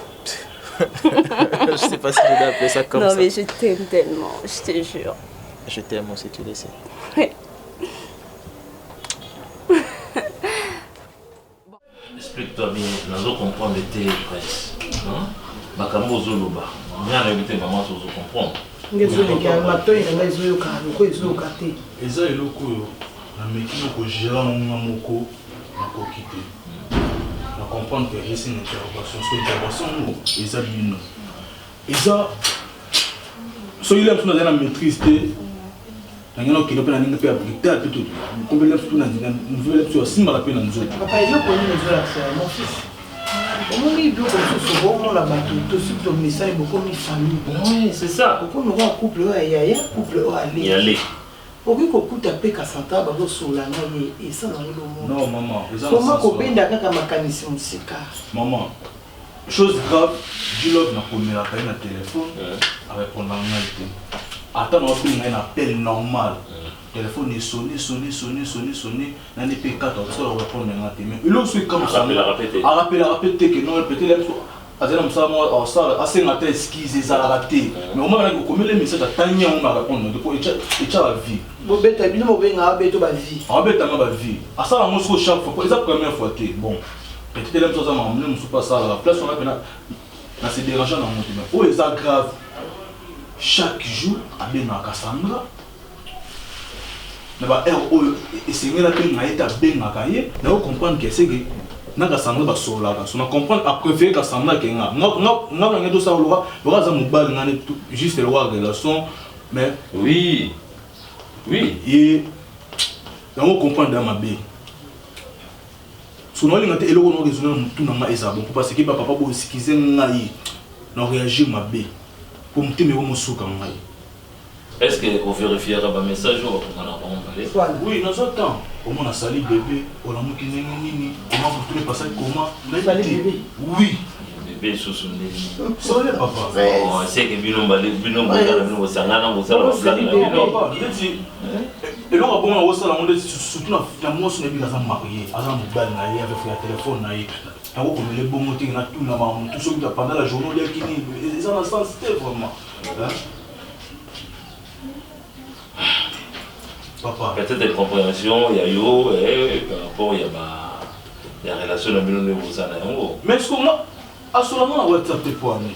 Je sais pas si je dois appeler ça comme ça. Non mais je t'aime tellement, je te jure. Je t'aime aussi, tu le sais. Explique-toi bien, nous allons comprendre tes presses. Bakambo Zoloba. Bien invité maman sur comprendre. Eza eloko oyo nameki nakogéra monga moko nakokite na comprendre que esi na interrogation so interrogation ngo eza bino eza soki lelo so nazali na maîtrise te nangena okende mpe na ndenge mpe ya brictare mpe toto kombela mpe na nouvelle mpe asimbala mpe na nzoto papa eloko nini ezolakisa mon fils omoni biloko mosusu bomona bato tosi tomisali bokomi famille. C'est ça. Bokomi okoa couple oyo ya yaya couple oyo ale okoki kokuta mpe kasanta bazosolanga ye esalanga non maman soma kobenda kaka makanisi mosika maman chose grave dilogue nakomelaka ye na téléphone arépondanga ngai te ata naobenga ngai na appel normal téléphone sonné nani mpe 4 heures répondre nga te mais eloko soki kama arapelaka mpe te ke non peut-être azali na mosala moko asala asenga te esquise ezalaka te mais omaka naki okomela message atangi yango marépondre depo etya bavie bobeta bino bobengaka beto bavie abetanga bavie asala yango siko chaque fois eza première fois te bon peut-être ele mosu aza makambo mosusu mpe asalaka place wana mpe na se dérangeant na moto mais oyo eza grave chaque jour abengaka Cassandra na ba heure oyo esengela mpe ngai te abengaka ye na ocomprendre ke seke na Cassandra ba sola ka. So na comprendre à préférer Cassandra que nga. Nga nga do ça lora, ba za mobile nga juste le wa relation mais oui. Et on comprend dans ma bé. Souvent, il y a des gens qui ont tout dans ma bon parce que papa peut excuser ngai non réagir ma bé pour me tenir au moussou comme ngai. Est-ce que vous vérifiera le message ou on a parlé? Oui, dans un temps, on a sali bébé, on a mouki nini, on a pour tous les passages comment? Sali bébé. Oui. Bébé sous Sorry papa. Oh, c'est que bino sangana mosala papa. Et là on a aussi la surtout la moi sur les billes à marier, à la mobile na avec le téléphone na y. Tant qu'on les bons mots na tout na tout ce qui pendant la journée il y a qui ils en sens c'était vraiment. Papa. Peut-être des compréhensions, il y a yo par rapport il y a la relation de bino ne vous en a. Mais ce qu'on a absolument WhatsApp pour aller.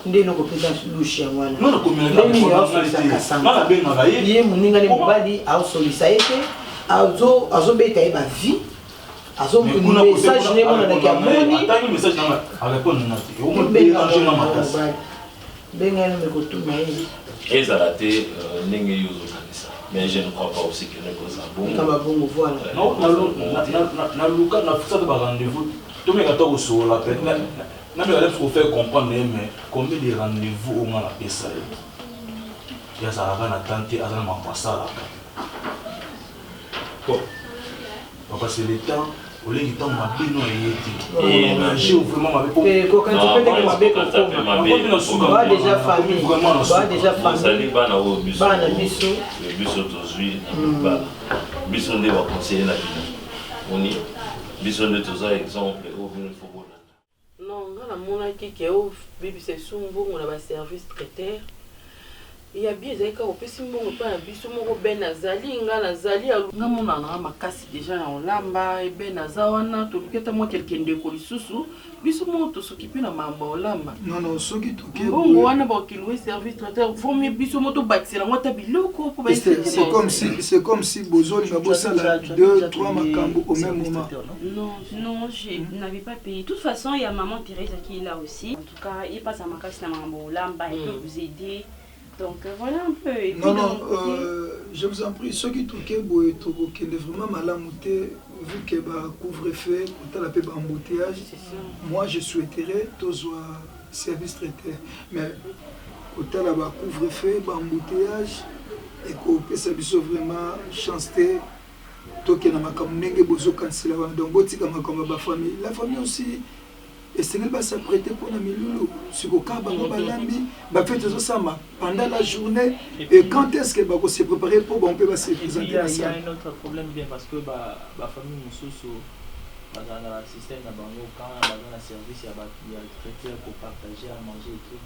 Ndé no kopeza lushi wana. Non, non, ye muninga ne mobali aosolisa ete azobeta ye bavi message ne monanaki amoni bengani mekotuna ye ezala te ndenge yo ozokanisa mais je ne crois pas aussi que ne koza bongo voilà na luka na fisa de rendez-vous tout le monde sur la peine na me allez pour faire comprendre mais combien de rendez-vous on a la pesa ya ça va na tante azana ma pasala papa c'est le temps au lieu de temps ma bino et j'ai vraiment ma pour quand tu peux te mabe ko ba déjà famille ba déjà famille sali bana o biso bana biso tozui ba biso nde va conseiller na bino oni biso nde toza exemple au bino football. Non, on a mon qui est au bébé c'est souvent on a un service traiteur. Il y a bien des cas où si mon pas un biso mon ben nazali nazali nga mon na makasi déjà na olamba et ben nazawana to luketa moi quelqu'un de kolisusu biso mon to s'occuper na mambo olamba. Non ce qui tout qui bon wana ba ki louer service traiteur faut mieux biso moto bâtir moi ta biloko pour c'est comme si bozoli ba bosala 2-3 makambo au même moment. Non, je n'avais pas payé. De toute façon, il y a maman Thérèse qui est là aussi. En tout cas, il passe à ma casse na mambo olamba, il peut vous aider. Donc voilà un peu. Et puis, je vous en prie, ceux qui troquent boy qui est vraiment malamouté vu que bah couvre-feu, quand la paix embouteillage. Moi je souhaiterais tous service traité, mais quand la bah couvre-feu, embouteillage et que ça puisse vraiment chanter. Toke na makambo ndenge bozo cancela donc botika makambo ba famille la famille aussi et c'est pas s'apprêter pour na milulu siko kaba balambi ba fait tout ça pendant la journée et quand est-ce que ba ko se préparer pour on peut pas se présenter. Il y a un autre problème bien parce que ba famille mususu dans le système na bango quand dans le service il y a traiteur pour partager à manger et tout.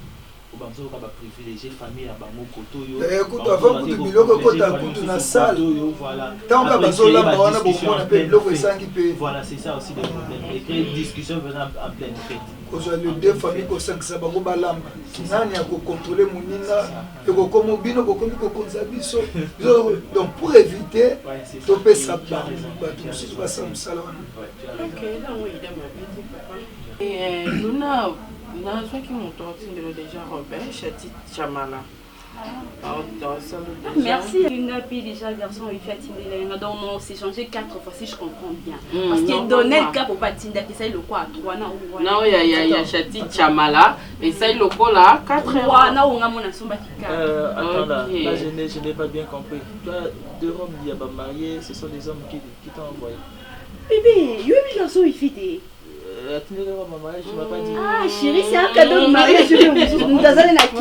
Banzo ka ba privilégier famille à bango koto yo écoute avant que biloko kota kutu na salle voilà tant ka bazo la wana beaucoup on appelle biloko esangi pe voilà c'est ça aussi le problème et créer une discussion venant en pleine fête cause les deux familles ko sangisa bango balamba nani ya ko contrôler moninga et ko komo bino ko komi ko konza biso donc pour éviter to pe ça ba tout si tu vas ça musala wana OK là oui il m'a dit et Luna non, je crois qu'ils m'ont déjà Robert, Chati Chamala. Merci. Ngapi déjà garçon il fait Tindelenga donc on s'est changé 4 fois si je comprends bien. Parce qu'il donnait le cap au patinda qui ça le quoi à 3 non. Non, il y a Chati Chamala et ça le quoi là 4 3 non on a mon asomba qui attends là je n'ai pas bien compris. Toi deux hommes il y a pas marié, ce sont des hommes qui t'ont envoyé. Bébé, il y a un garçon il fait des ah chérie, c'est un cadeau de mariage. Nous avons la qui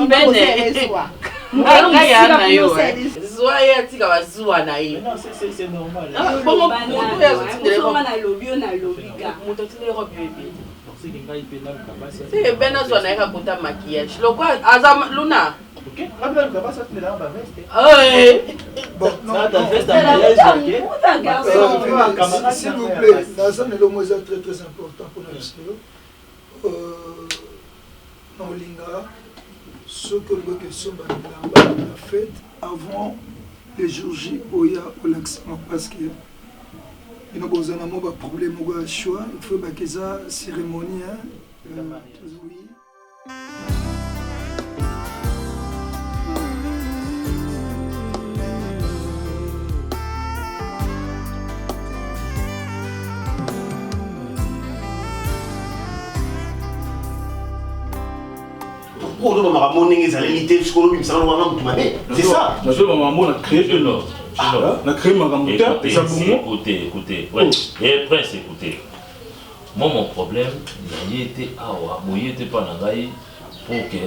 c'est normal. S'il vous plaît, ça c'est le mot très important pour nous. Dans Linga, ce que nous question la fête avant le jour J au l'accent parce que Il y a un problème au choix. Il faut que ça cérémonie. Oui. C'est ça. Écoutez. Ouais. Et Prince, écoutez. Moi, mon problème, il était il était pas dans pour que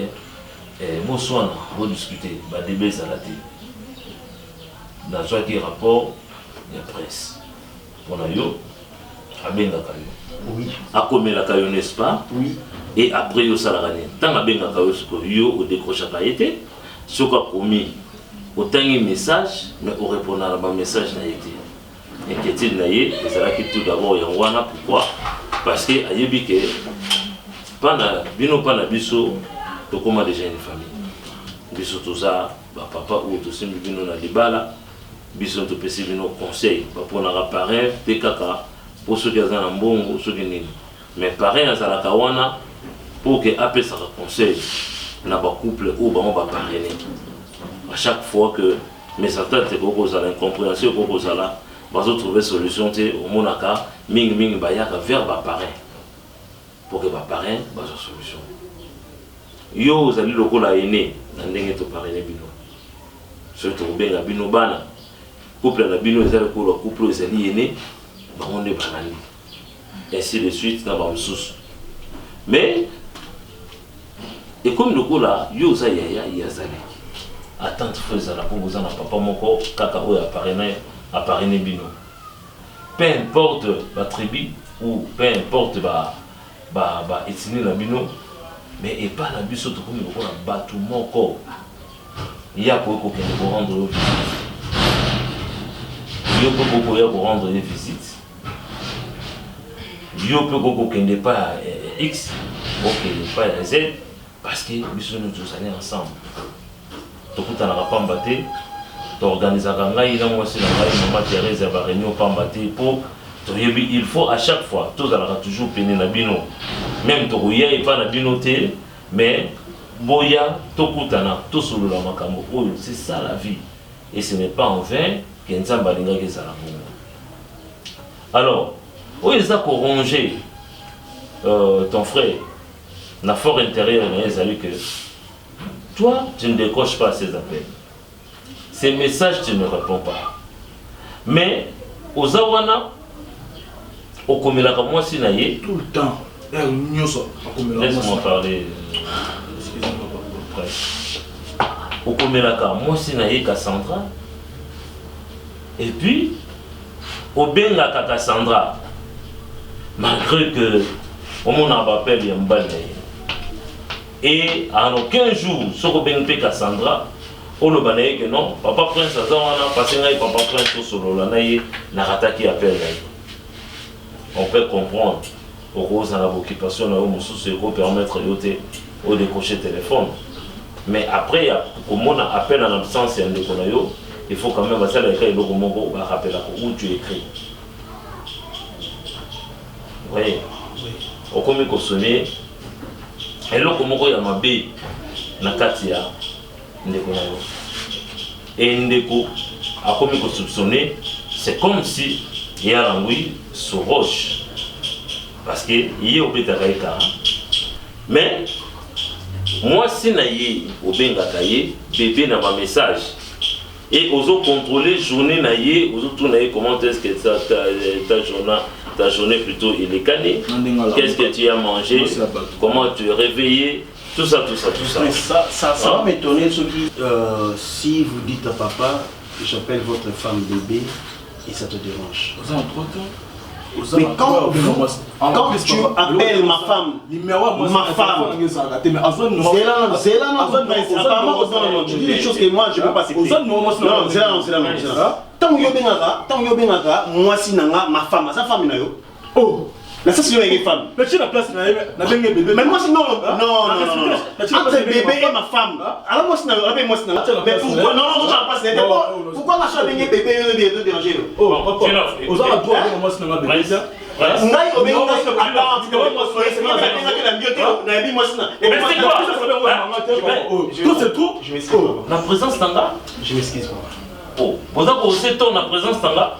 moi soit pour discuter, des belles à la télé. Dans ce rapport, il y a Prince. On a yo, à Benga Kayo. Oui. À Komé la Kayo, n'est-ce pas? Oui. Et après, yo Salarane. Tant à Benga Kayo, yo au décroche à été, ce qu'on a commis. Autant de messages, mais on répond à un message n'a été. Inquiétude n'a été, et c'est là que tout d'abord, il y a un pourquoi? Parce que, à Yébike, pendant biso, tu comment déjà une famille. Biso tout ça, papa ou tout ça, bino na libala, biso tu peux se bino conseil, pour na parrain, PKK, pour ceux qui ont un bon ou ceux qui n'ont. Mais parrain, ça la kawana, pour que après ça conseil, na ba couple ou ba on va parrainer. À chaque fois que mes attentes sont l'incompréhension, ils trouver solution au monaka, ming bayaka vers ba parrain. Pour que ba parrain ait une solution. Yo vous allez le coup là aîné, n'andenge to parrainer bino. Surtout benga bino bana. Couple na bino ezali ko couple ezali aîné, ba on est banani. Ainsi de suite na ba msusu. Mais et comme le coup là, yo za yaya yazali. Attente faisant la pour vous en papa moko kaka ou appareil bino. Peu importe la tribu ou peu importe ba ethnie la bino, mais et pas la biso to comme le batu moko. Il y a pour rendre visite. Il y a pour rendre des visites. Il y a pour qu'il pas X, pour qu'il n'est pas Z, parce que biso nous tous allés ensemble. Tu organises un réunion il faut à chaque fois, tous toujours peiner la bino. Même tu et pas la binoté, mais boya, tokutana, tout sur le makambo. C'est ça la vie. Et ce n'est pas en vain qu'il y a un ça. Alors, où est-ce qu'on rongé ton frère, la fort intérieure, que toi, tu ne décroches pas ces appels. Ces messages, tu ne réponds pas. Mais, aux Awana, au Komilaka, moi, si naïe. Tout le temps. Laisse-moi parler. Excusez-moi, au Komilaka, moi, si naïe, Cassandra. Et puis, au Bengaka Cassandra, malgré que, au monde appelle, il y a un bal. Et en aucun jour, ce que Ben Cassandra, on ne sait que non, Papa Prince a passé Papa Prince sur le Narata qui appelle. On peut comprendre. Au rose à l'occupation, on peut permettre de décrocher le téléphone. Mais après, comme on appelle en absence, il faut quand même passer à l'écrit et rappeler où tu écris. Vous voyez? Au commis sonné. Et là, comme il y a ma baie, na katia, ndeko na yo. Et ndeko, a comme il soupçonné, c'est comme si il y a un oui sur roche. Parce que il y a au Betakaïka. Mais, moi, si naïe au Bengakaye, bébé n'a pas message. Et aux autres contrôler, journée naïe, aux autres naïe, comment est-ce que ta journée plutôt il est canée. Qu'est-ce que tu as mangé, comment tu es réveillé, tout ça. Mais ça va m'étonner si vous dites à papa, j'appelle votre femme bébé et ça te dérange. Mais quand tu appelles ma femme, c'est là, apparemment, tu dis des choses que moi je ne peux pas accepter. Non, c'est là. Tant que moi si nanga ma femme, sa femme na yo. Oh, Mais ça, c'est une femme. Mais tu as la place, bébé. Mais moi, non. Entre bébé et ma femme. Alors, moi, c'est mais pourquoi non, tu as la place. Pourquoi ma soeur bébé de déranger? Oh, papa. Aux gens, moi, c'est un bébé. C'est tout. Je m'excuse. La présence tanga. Je m'excuse. Oh, vous avez aussi ton la présence tanga.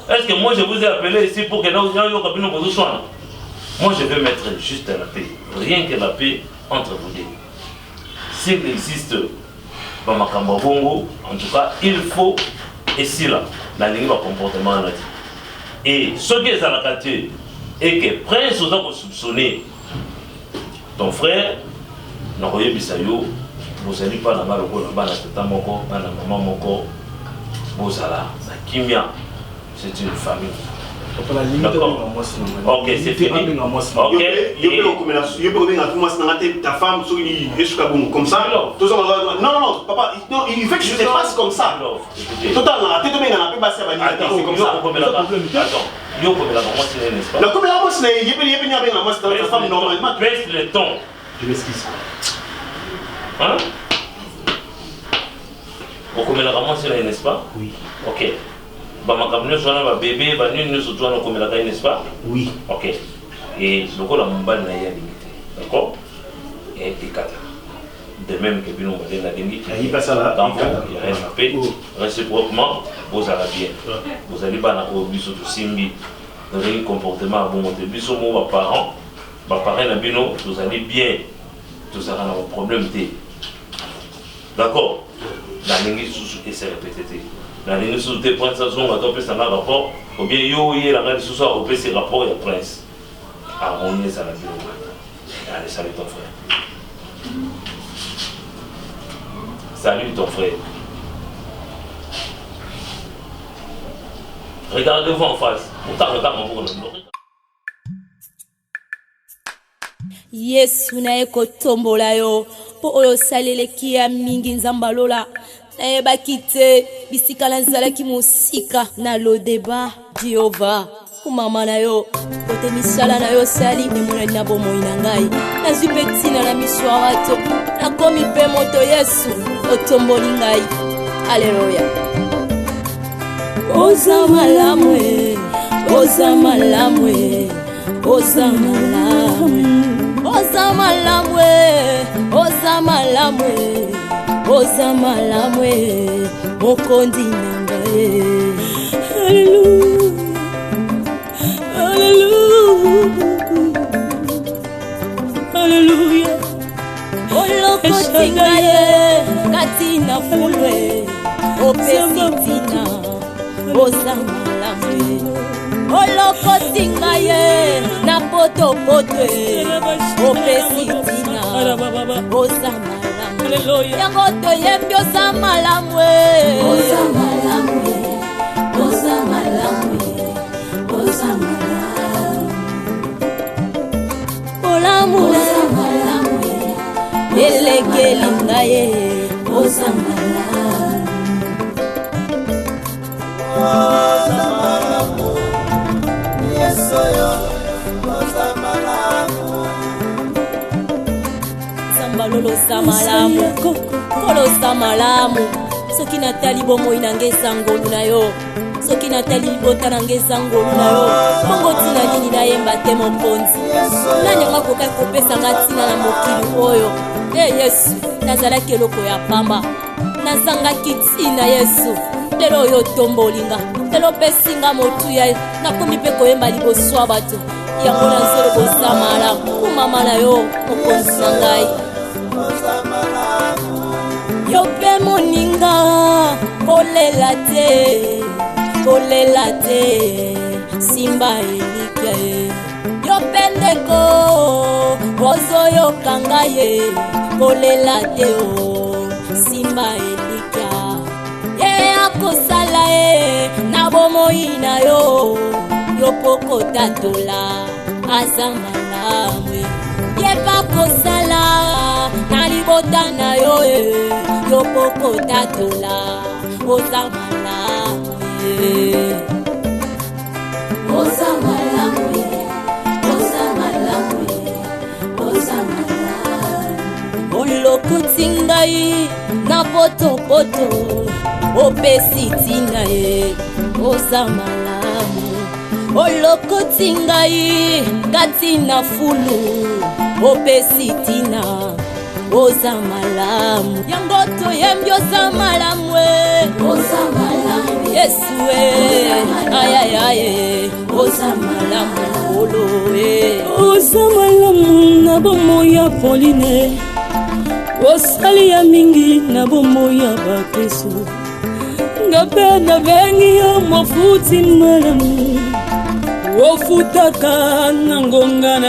Est-ce que moi je vous ai appelé ici pour que là où il y a eu cabine vous soigne? Moi je vais mettre juste la paix, rien que la paix entre vous deux. S'il existe dans ma Bongo, en tout cas, il faut ici là, la ligne de comportement là. Et ce qui est à la quartier et que Prince vous a soupçonné ton frère, Naroye Bissayo, vous n'allez pas là-bas, là-bas, la moko, la maman moko, vous allez la kimia. C'est une famille. D'accord. Ok, c'est fini. Ok. Ta femme, comme ça. Non, papa, il fait que je te fasse comme ça. Total, c'est comme ça. Baisse le ton. Je m'excuse. Hein? N'est-ce pas? Oui. Ok. Bébé, n'est-ce pas? Oui. Ok. Et le coup, la mobile n'a rien limité. D'accord? Et de même que Bino Modèle n'a limité. Il passe à la. Donc, il n'y a rien à payer. Réciproquement, vous allez bien. Vous allez pas dans le biseau de Simbi. Vous avez un comportement à bon monter. Biseau, vos parents, vous allez bien. Tout ça, on a un problème. D'accord? La ligne sous et c'est répété. La ligne sous tes points de saison, on va tomber sur un rapport. Ou bien, il y a la sous ça, on peut ces rapports et après. Harmonier, ça la vie. Allez, salut ton frère. Salut ton frère. Regardez-vous en face. Yesu na eko tombola yo po oyo saleleki ya mingi nzamba lola nayebaki te bisika nazalaki mosika na lodeba Jehova kumama na yo kote misala na yo sali emonani na bomoi na ngai nazwi mpe ntina na miso ya bato nakomi mpe moto Yesu otomboli ngai aleluya oza malamu oza malamu oza malamu oza malamwe, oza malamwe, oza malamwe, mokondi nangae. Hallelujah, hallelujah, hallelujah. Oloko tingaye, katina fulwe, opesitina, oza malamwe. Oloko tingaye na poto potwe opesitina oza malamu yango toyembi oza malamu oza malamu oza malamu oza malamu olamu oza malamu elekeli ngaye oza malamu oza malamu Sambalolo samalamu kolo samalamu soki natali bomoi nangeza ngolu na yo soki natali libota nangeza ngolu na yo bongo tina nini nayemba te mokonzi nanyanga kokai kopesanga ntina na mokili oyo Yesu nazalaki eloko ya pamba nazangaki ntina Yesu lelo oyo tombolinga lelo pesinga motuya nakomi mpe koyemba liboso ya bato yango nazolo kosamala kumama na yo mokonzi na ngai yo mpe moninga kolela te simba elike yo mpe ndeko ozoyoka ngai kolela te o simba elika akosala na bomoi na yo yo poko tatola aza malamu yeba kosala na libota na yo yo poko tatola oza malamu oza malamu ngai na potopoto opesi tina ye oza malamu olokoti ngai kati na fulu opesi tina oza malamu yango toyembi oza malamu oza malamu Yesu ayayaye oza malamu olo oza malamu na bomo ya Pauline osali ya mingi na bomo ya bakristo ngape na bengi yo mofuti malamu ofutaka na ngonga na